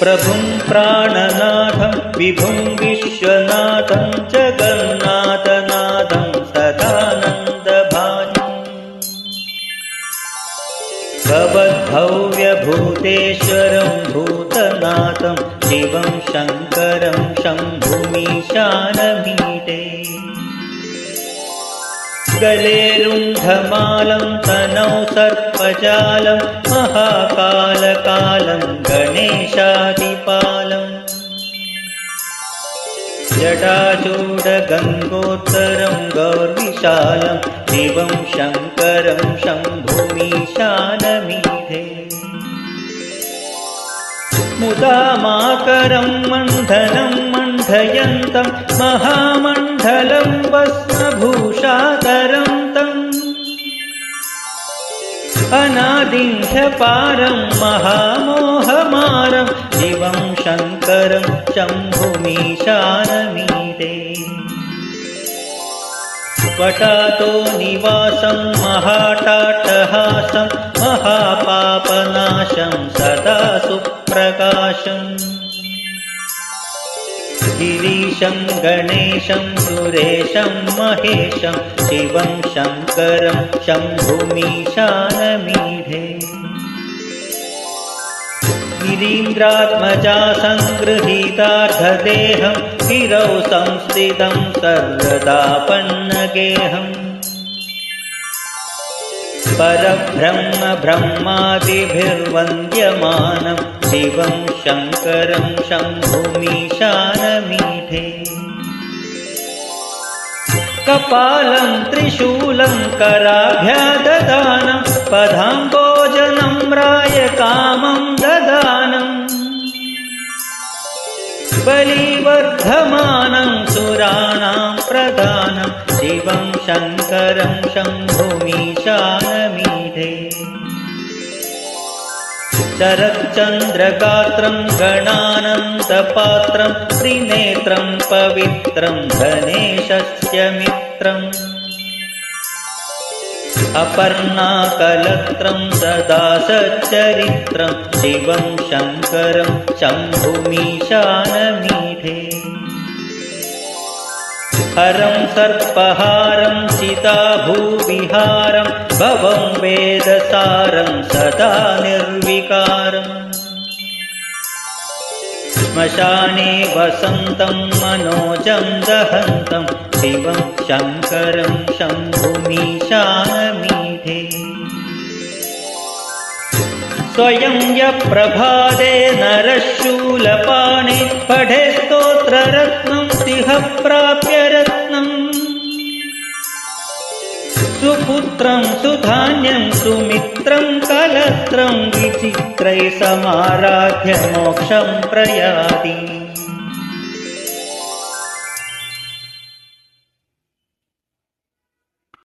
प्रभुं प्राणनाथं विभुं विश्वनाथं जगन्नाथनाथं सदानन्दभाजम् भवद्भव्यभूतेश्वरं भूतनाथं शिवं शङ्करं शम्भुमीशानमीडे गले रुन्धमालं तनौ सर्पजालं महाकालकालं गणेशादिपालम् जटाचूडगङ्गोत्तरं गौर्विशालं शिवं शङ्करं शम्भुमीशानमीढे मुदामाकरं मण्डनं मण्डयन्तं महामण्डलं वस्त्रभूषाधरं तम् अनादिह्यपारं महामोहमारं शिवं शङ्करं शम्भुमीशानमीडे वटातो निवासं महाटाटहासं महापापनाशं सदा सुप्रकाशम् गिरीशं गणेशं सुरेशं महेशं शिवं शङ्करं शम्भुमीशानमीढे गिरीन्द्रात्मजा सङ्गृहीतार्धदेहं गिरौ संस्थितं सर्वदापन्नगेहम् परब्रह्म ब्रह्मादिभिर्वन्द्यमानं शिवं शङ्करं शम्भुमीशानमीढे कपालं त्रिशूलं कराभ्याददानं पदाम्बोजनं रायकामं ददानं बलिवर्धमानं सुराणां प्रदानं शिवं शङ्करं शम्भुमीशानमीढे शरच्चन्द्रगात्रं गणानन्दपात्रं त्रिनेत्रं पवित्रं गणेशस्य मित्रम् अपर्णाकलत्रं सदा सच्चरित्रं शिवं शङ्करं शम्भुमीशानमीढे हरं सर्पहारं चिताभूविहारं भवं वेदसारं सदा निर्विकारम् श्मशाने वसन्तं मनोजं दहन्तं शिवं शङ्करं शम्भुमीशानमीढे स्वयं यः प्रभाते नरः शूलपाणे पठे स्तोत्ररत्नं तिह प्राप्य रत्नम् सुपुत्रं सुधान्यं सुमित्रं कलत्रं विचित्रैः समाराध्य मोक्षं प्रयाति।